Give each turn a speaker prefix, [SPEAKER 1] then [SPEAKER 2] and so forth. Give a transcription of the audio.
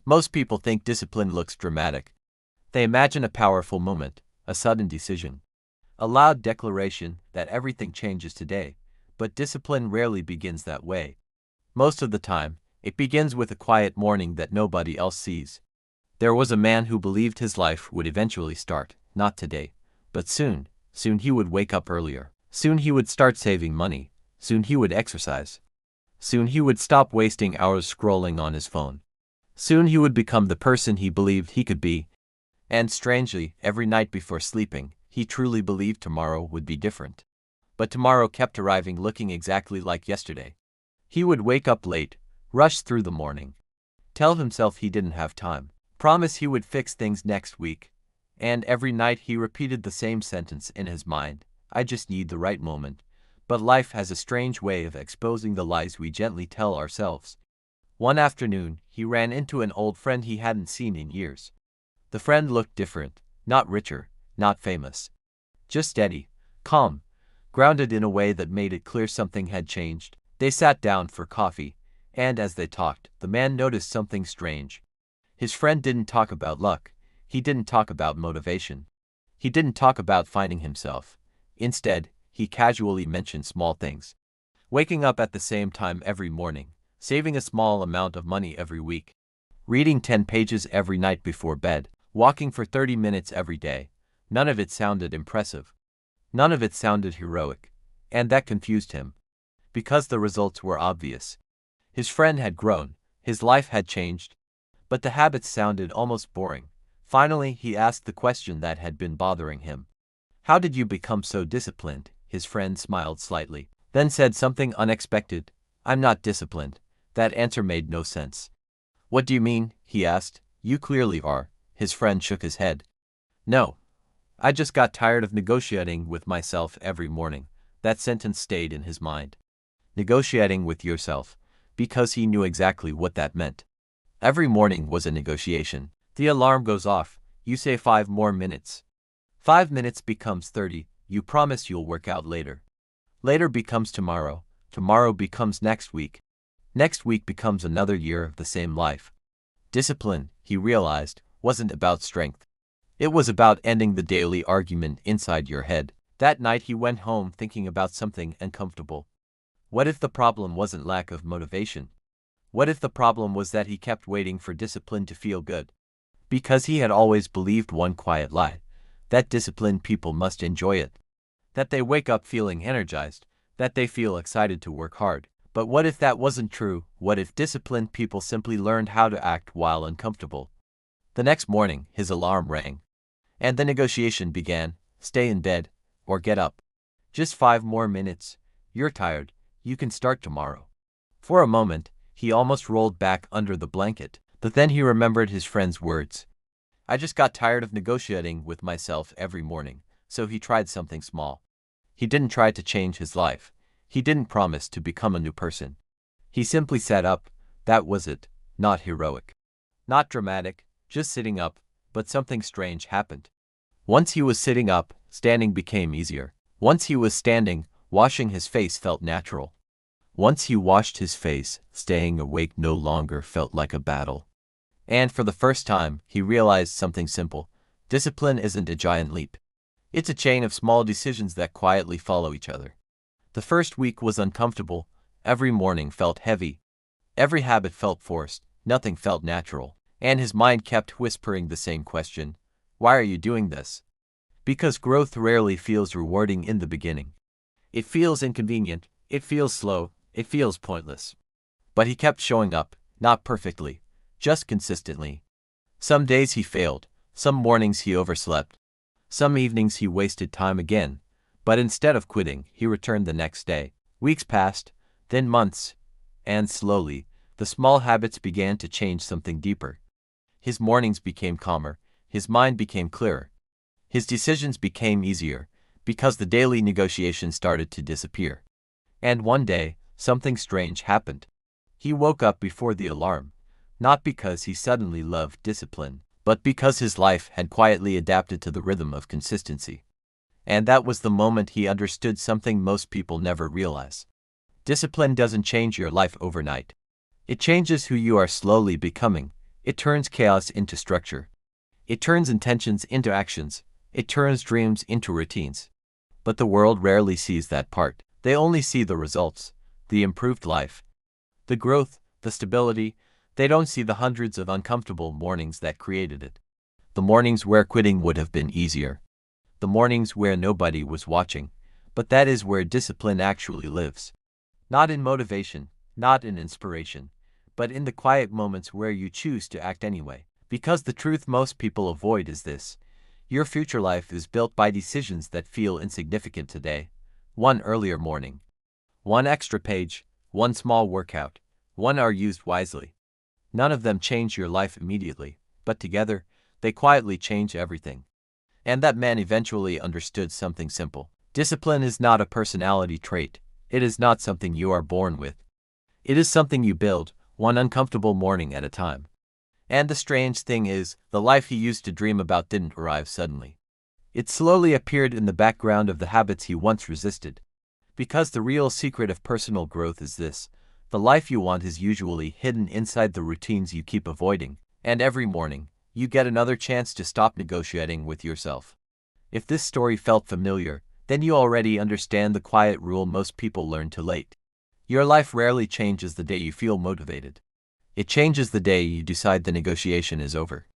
[SPEAKER 1] Most people think discipline looks dramatic. They imagine a powerful moment, a sudden decision, a loud declaration that everything changes today, but discipline rarely begins that way. Most of the time, it begins with a quiet morning that nobody else sees. There was a man who believed his life would eventually start, not today, but soon. Soon he would wake up earlier. Soon he would start saving money. Soon he would exercise. Soon he would stop wasting hours scrolling on his phone. Soon he would become the person he believed he could be. And strangely, every night before sleeping, he truly believed tomorrow would be different. But tomorrow kept arriving looking exactly like yesterday. He would wake up late, rush through the morning, tell himself he didn't have time, promise he would fix things next week, and every night he repeated the same sentence in his mind: I just need the right moment. But life has a strange way of exposing the lies we gently tell ourselves. One afternoon, he ran into an old friend he hadn't seen in years. The friend looked different, not richer, not famous. Just steady, calm, grounded in a way that made it clear something had changed. They sat down for coffee, and as they talked, the man noticed something strange. His friend didn't talk about luck. He didn't talk about motivation. He didn't talk about finding himself. Instead, he casually mentioned small things. Waking up at the same time every morning, saving a small amount of money every week, reading 10 pages every night before bed, walking for 30 minutes every day. None of it sounded impressive. None of it sounded heroic. And that confused him. Because the results were obvious. His friend had grown, his life had changed, but the habits sounded almost boring. Finally, he asked the question that had been bothering him. How did you become so disciplined? His friend smiled slightly, then said something unexpected. I'm not disciplined. That answer made no sense. What do you mean? He asked. You clearly are. His friend shook his head. No. I just got tired of negotiating with myself every morning. That sentence stayed in his mind. Negotiating with yourself, because he knew exactly what that meant. Every morning was a negotiation. The alarm goes off, you say 5 more minutes. 5 minutes becomes 30, you promise you'll work out later. Later becomes tomorrow, tomorrow becomes next week. Next week becomes another year of the same life. Discipline, he realized, wasn't about strength. It was about ending the daily argument inside your head. That night he went home thinking about something uncomfortable. What if the problem wasn't lack of motivation? What if the problem was that he kept waiting for discipline to feel good? Because he had always believed one quiet lie, that disciplined people must enjoy it. That they wake up feeling energized, that they feel excited to work hard. But what if that wasn't true? What if disciplined people simply learned how to act while uncomfortable? The next morning, his alarm rang. And the negotiation began. Stay in bed, or get up. Just 5 more minutes. You're tired. You can start tomorrow. For a moment, he almost rolled back under the blanket, but then he remembered his friend's words. I just got tired of negotiating with myself every morning, so he tried something small. He didn't try to change his life. He didn't promise to become a new person. He simply sat up. That was it. Not heroic. Not dramatic, just sitting up, but something strange happened. Once he was sitting up, standing became easier. Once he was standing, washing his face felt natural. Once he washed his face, staying awake no longer felt like a battle. And for the first time, he realized something simple. Discipline isn't a giant leap. It's a chain of small decisions that quietly follow each other. The first week was uncomfortable. Every morning felt heavy. Every habit felt forced. Nothing felt natural. And his mind kept whispering the same question. Why are you doing this? Because growth rarely feels rewarding in the beginning. It feels inconvenient, it feels slow, it feels pointless. But he kept showing up, not perfectly, just consistently. Some days he failed, some mornings he overslept, some evenings he wasted time again, but instead of quitting, he returned the next day. Weeks passed, then months, and slowly, the small habits began to change something deeper. His mornings became calmer, his mind became clearer. His decisions became easier, because the daily negotiation started to disappear. And one day, something strange happened. He woke up before the alarm, not because he suddenly loved discipline, but because his life had quietly adapted to the rhythm of consistency. And that was the moment he understood something most people never realize. Discipline doesn't change your life overnight. It changes who you are slowly becoming, It turns chaos into structure. It turns intentions into actions. It turns dreams into routines. But the world rarely sees that part. They only see the results, the improved life, the growth, the stability. They don't see the hundreds of uncomfortable mornings that created it. The mornings where quitting would have been easier. The mornings where nobody was watching. But that is where discipline actually lives. Not in motivation, not in inspiration, but in the quiet moments where you choose to act anyway. Because the truth most people avoid is this: your future life is built by decisions that feel insignificant today. One earlier morning, one extra page, one small workout, one hour used wisely. None of them change your life immediately, but together, they quietly change everything. And that man eventually understood something simple. Discipline is not a personality trait. It is not something you are born with. It is something you build, one uncomfortable morning at a time. And the strange thing is, the life he used to dream about didn't arrive suddenly. It slowly appeared in the background of the habits he once resisted. Because the real secret of personal growth is this: the life you want is usually hidden inside the routines you keep avoiding. And every morning, you get another chance to stop negotiating with yourself. If this story felt familiar, then you already understand the quiet rule most people learn too late. Your life rarely changes the day you feel motivated. It changes the day you decide the negotiation is over.